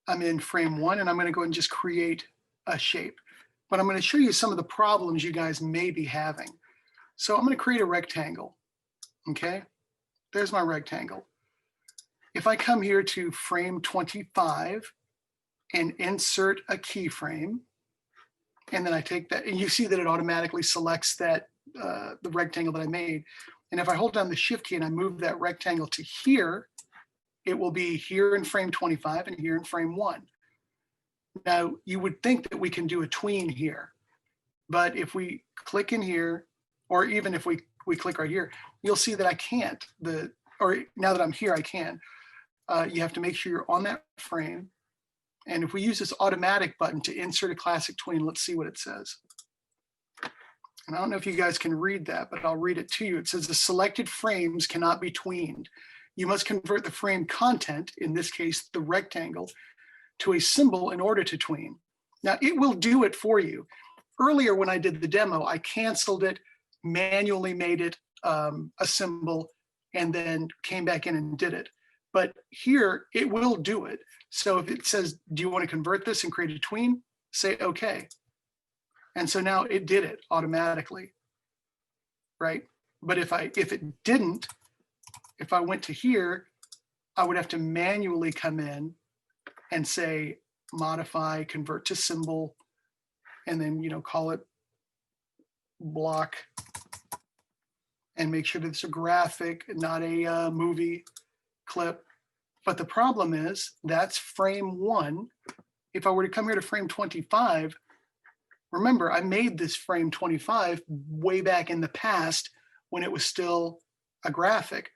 I'm in frame 1 and I'm going to go and just create a shape. But I'm going to show you some of the problems you guys may be having. So I'm going to create a rectangle. Okay, there's my rectangle. If I come here to frame 25 and insert a keyframe, and then I take that, and you see that it automatically selects that the rectangle that I made. And if I hold down the shift key and I move that rectangle to here, it will be here in frame 25 and here in frame 1. Now, you would think that we can do a tween here, but if we click in here, or even if we click right here, you'll see that I can't. Or now that I'm here, I can. You have to make sure you're on that frame. And if we use this automatic button to insert a classic tween, let's see what it says. And I don't know if you guys can read that, but I'll read it to you. It says the selected frames cannot be tweened. You must convert the frame content, in this case, the rectangle, to a symbol in order to tween. Now, it will do it for you. Earlier, when I did the demo, I canceled it, manually made it a symbol, and then came back in and did it. But here, it will do it. So if it says, do you want to convert this and create a tween? Say, okay. And so now it did it automatically, right? But if it didn't, if I went to here, I would have to manually come in and say, modify, convert to symbol, and then, call it block, and make sure that it's a graphic, not a movie clip. But the problem is that's frame 1. If I were to come here to frame 25, remember, I made this frame 25 way back in the past when it was still a graphic.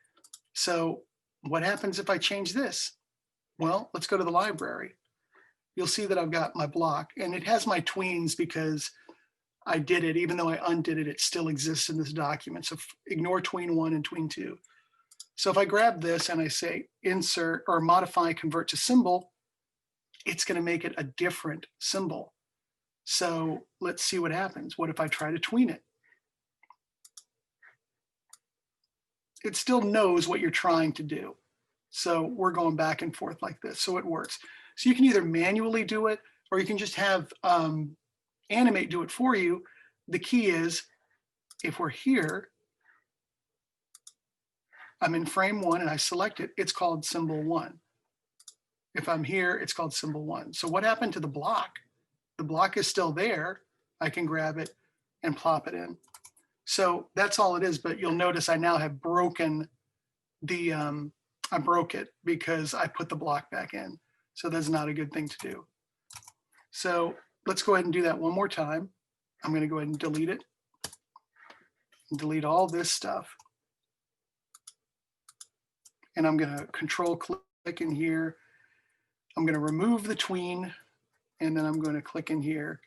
So what happens if I change this? Well, let's go to the library. You'll see that I've got my block, and it has my tweens because I did it. Even though I undid it, it still exists in this document. So ignore tween 1 and tween 2. So if I grab this and I say insert or modify, convert to symbol, it's going to make it a different symbol. So let's see what happens. What if I try to tween it? It still knows what you're trying to do. So we're going back and forth like this. So it works. So you can either manually do it, or you can just have Animate do it for you. The key is, if we're here, I'm in frame 1 and I select it, it's called symbol 1. If I'm here, it's called symbol 1. So what happened to the block? The block is still there. I can grab it and plop it in. So that's all it is, but you'll notice I now have broken the, I broke it because I put the block back in. So that's not a good thing to do. So let's go ahead and do that one more time. I'm going to go ahead and delete it. Delete all this stuff. And I'm going to control click in here. I'm going to remove the tween, and then I'm going to click in here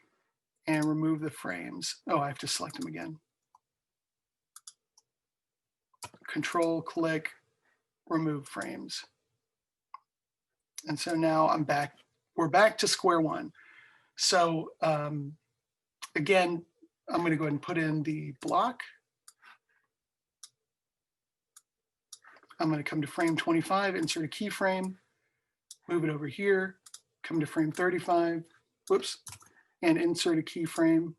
and remove the frames. Oh, I have to select them again. Control click, remove frames. And so now I'm back. We're back to square one. So again, I'm going to go ahead and put in the block. I'm going to come to frame 25, insert a keyframe, move it over here, come to frame 35, whoops, and insert a keyframe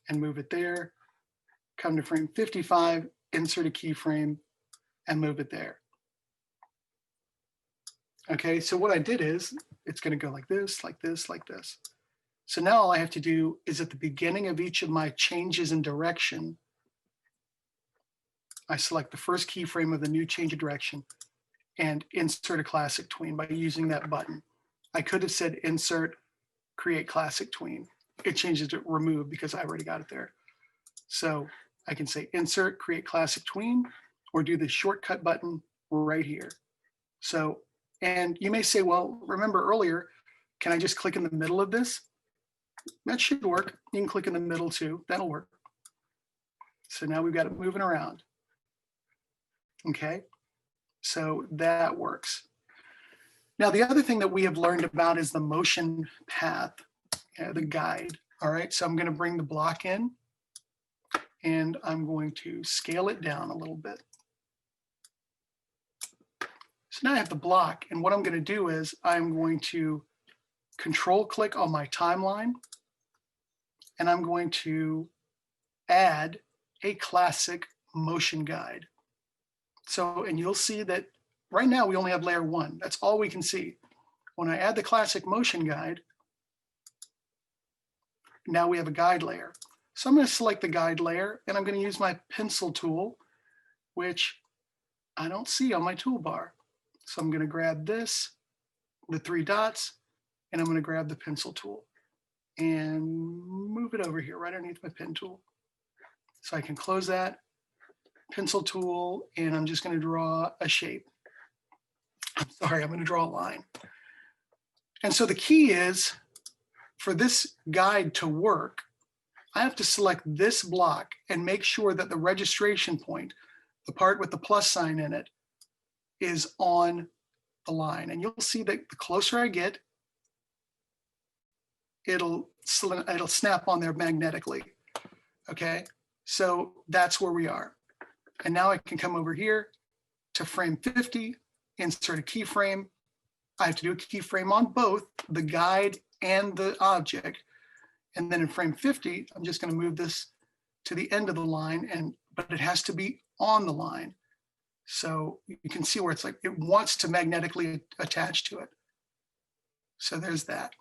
and move it there. Come to frame 55, insert a keyframe and move it there. Okay, so what I did is it's going to go like this, like this, like this. So now all I have to do is at the beginning of each of my changes in direction, I select the first keyframe of the new change of direction and insert a classic tween by using that button. I could have said insert, create classic tween. It changes to remove because I already got it there. So I can say insert, create classic tween, or do the shortcut button right here. So, and you may say, well, remember earlier, can I just click in the middle of this? That should work. You can click in the middle too, that'll work. So now we've got it moving around. Okay, so that works. Now, the other thing that we have learned about is the motion path, the guide. All right, so I'm going to bring the block in and I'm going to scale it down a little bit. So now I have the block, and what I'm going to do is I'm going to control click on my timeline, and I'm going to add a classic motion guide. So, and you'll see that right now we only have layer 1. That's all we can see. When I add the classic motion guide, now we have a guide layer. So I'm going to select the guide layer, and I'm going to use my pencil tool, which I don't see on my toolbar. So I'm going to grab this, the 3 dots, and I'm going to grab the pencil tool and move it over here right underneath my pen tool. So I can close that pencil tool, and I'm just going to draw a shape. I'm sorry, I'm going to draw a line. And so the key is, for this guide to work, I have to select this block and make sure that the registration point, the part with the plus sign in it, is on the line. And you'll see that the closer I get, it'll snap on there magnetically. Okay, so that's where we are. And now I can come over here to frame 50, insert a keyframe. I have to do a keyframe on both the guide and the object. And then in frame 50, I'm just going to move this to the end of the line, but it has to be on the line. So you can see where it's like it wants to magnetically attach to it. So there's that.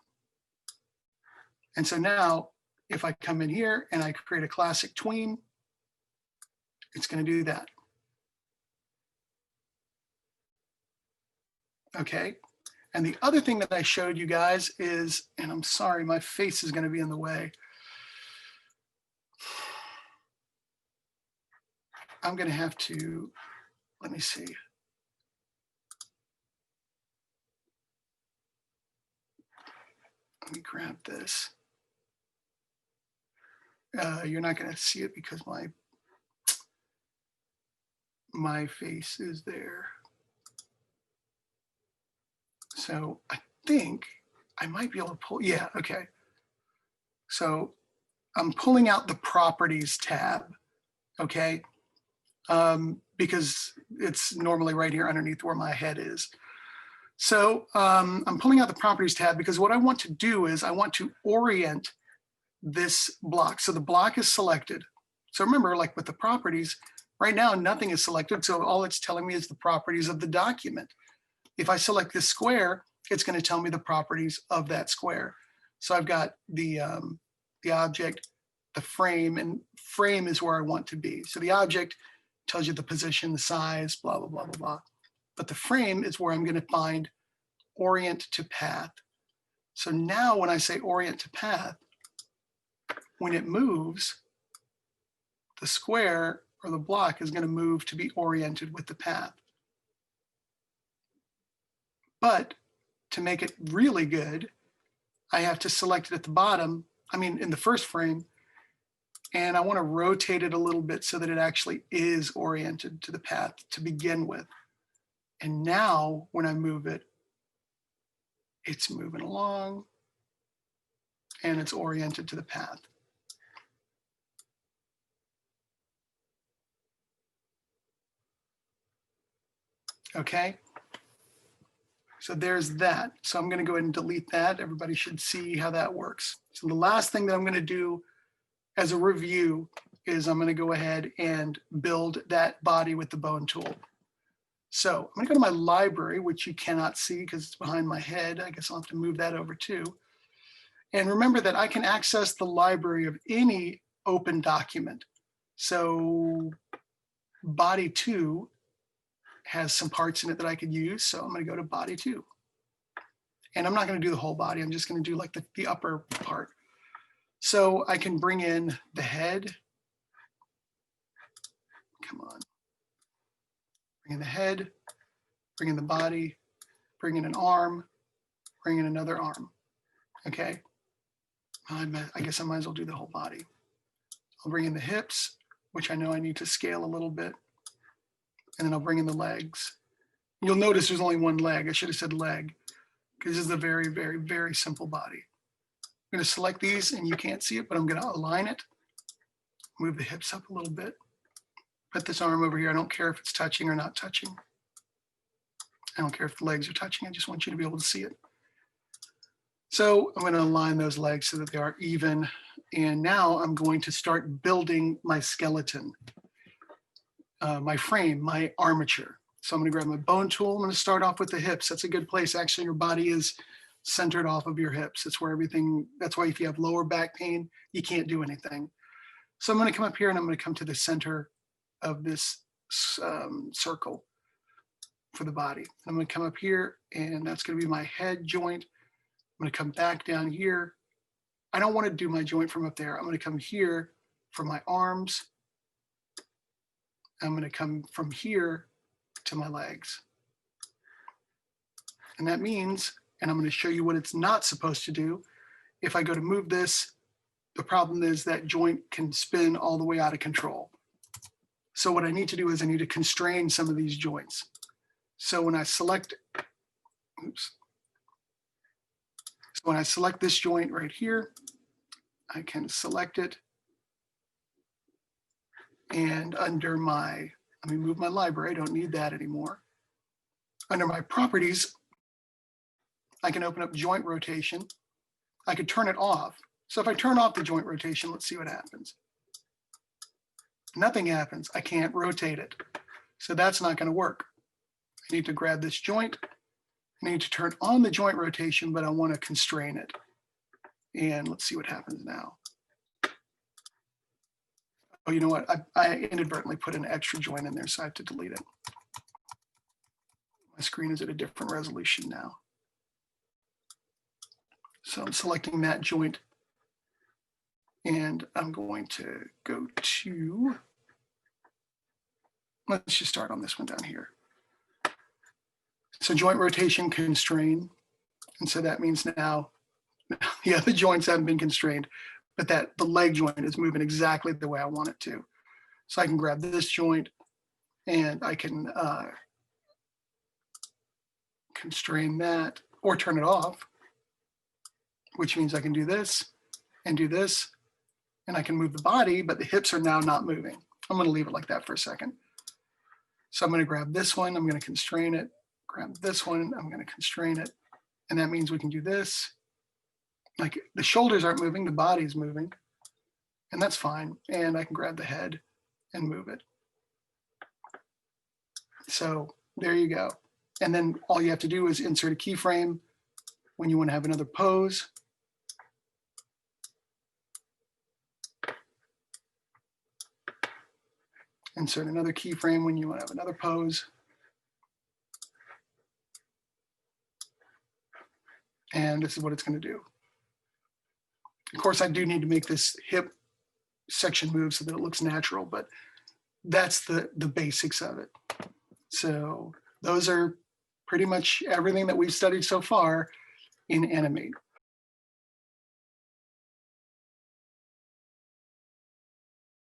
And so now if I come in here and I create a classic tween, it's going to do that. Okay. And the other thing that I showed you guys is, and I'm sorry, my face is going to be in the way. I'm going to have to, let me see. Let me grab this. You're not going to see it because my face is there. So I think I might be able to pull, yeah, okay. So I'm pulling out the properties tab, okay? Because it's normally right here underneath where my head is. So I'm pulling out the properties tab because what I want to do is I want to orient this block. So the block is selected. So remember, like with the properties, right now nothing is selected. So all it's telling me is the properties of the document. If I select this square, it's going to tell me the properties of that square. So I've got the object, the frame, and frame is where I want to be. So the object tells you the position, the size, blah, blah, blah, blah, blah. But the frame is where I'm going to find orient to path. So now when I say orient to path, when it moves, the square or the block is going to move to be oriented with the path. But to make it really good, I have to select it at the bottom, I mean in the first frame, and I want to rotate it a little bit so that it actually is oriented to the path to begin with. And now when I move it, it's moving along and it's oriented to the path. Okay. So there's that. So I'm going to go ahead and delete that. Everybody should see how that works. So the last thing that I'm going to do as a review is I'm going to go ahead and build that body with the bone tool. So I'm going to go to my library, which you cannot see because it's behind my head. I guess I'll have to move that over too. And remember that I can access the library of any open document. So body 2 has some parts in it that I could use. So I'm going to go to body 2. And I'm not going to do the whole body. I'm just going to do like the upper part. So I can bring in the head. Come on. Bring in the head, bring in the body, bring in an arm, bring in another arm. Okay. I guess I might as well do the whole body. I'll bring in the hips, which I know I need to scale a little bit. And then I'll bring in the legs. You'll notice there's only one leg. I should have said leg, because this is a very, very, very simple body. I'm going to select these, and you can't see it, but I'm going to align it, move the hips up a little bit, put this arm over here. I don't care if it's touching or not touching. I don't care if the legs are touching, I just want you to be able to see it. So I'm going to align those legs so that they are even. And now I'm going to start building my skeleton, my frame, my armature. So I'm going to grab my bone tool. I'm going to start off with the hips. That's a good place. Actually, your body is centered off of your hips. It's where everything, that's why if you have lower back pain, you can't do anything. So I'm going to come up here and I'm going to come to the center of this circle for the body. I'm going to come up here and that's going to be my head joint. I'm going to come back down here. I don't want to do my joint from up there. I'm going to come here for my arms. I'm going to come from here to my legs. And that means, and I'm going to show you what it's not supposed to do. If I go to move this, the problem is that joint can spin all the way out of control. So what I need to do is I need to constrain some of these joints. So when I select, oops. So when I select this joint right here, I can select it. And under my, let me move my library, I don't need that anymore. Under my properties, I can open up joint rotation. I could turn it off. So if I turn off the joint rotation, let's see what happens. Nothing happens. I can't rotate it. So that's not going to work. I need to grab this joint. I need to turn on the joint rotation, but I want to constrain it. And let's see what happens now. Oh, you know what? I inadvertently put an extra joint in there, so I have to delete it. My screen is at a different resolution now. So I'm selecting that joint and I'm going to go to, let's just start on this one down here. So joint rotation constrain. And so that means now the other joints haven't been constrained, but that the leg joint is moving exactly the way I want it to. So I can grab this joint and I can constrain that or turn it off, which means I can do this and do this, and I can move the body, but the hips are now not moving. I'm going to leave it like that for a second. So I'm going to grab this one, I'm going to constrain it, grab this one, I'm going to constrain it, and that means we can do this. Like the shoulders aren't moving, the body's moving, and that's fine. And I can grab the head and move it. So there you go. And then all you have to do is insert a keyframe when you want to have another pose. Insert another keyframe when you want to have another pose. And this is what it's going to do. Of course, I do need to make this hip section move so that it looks natural, but that's the basics of it. So those are pretty much everything that we've studied so far in Animate.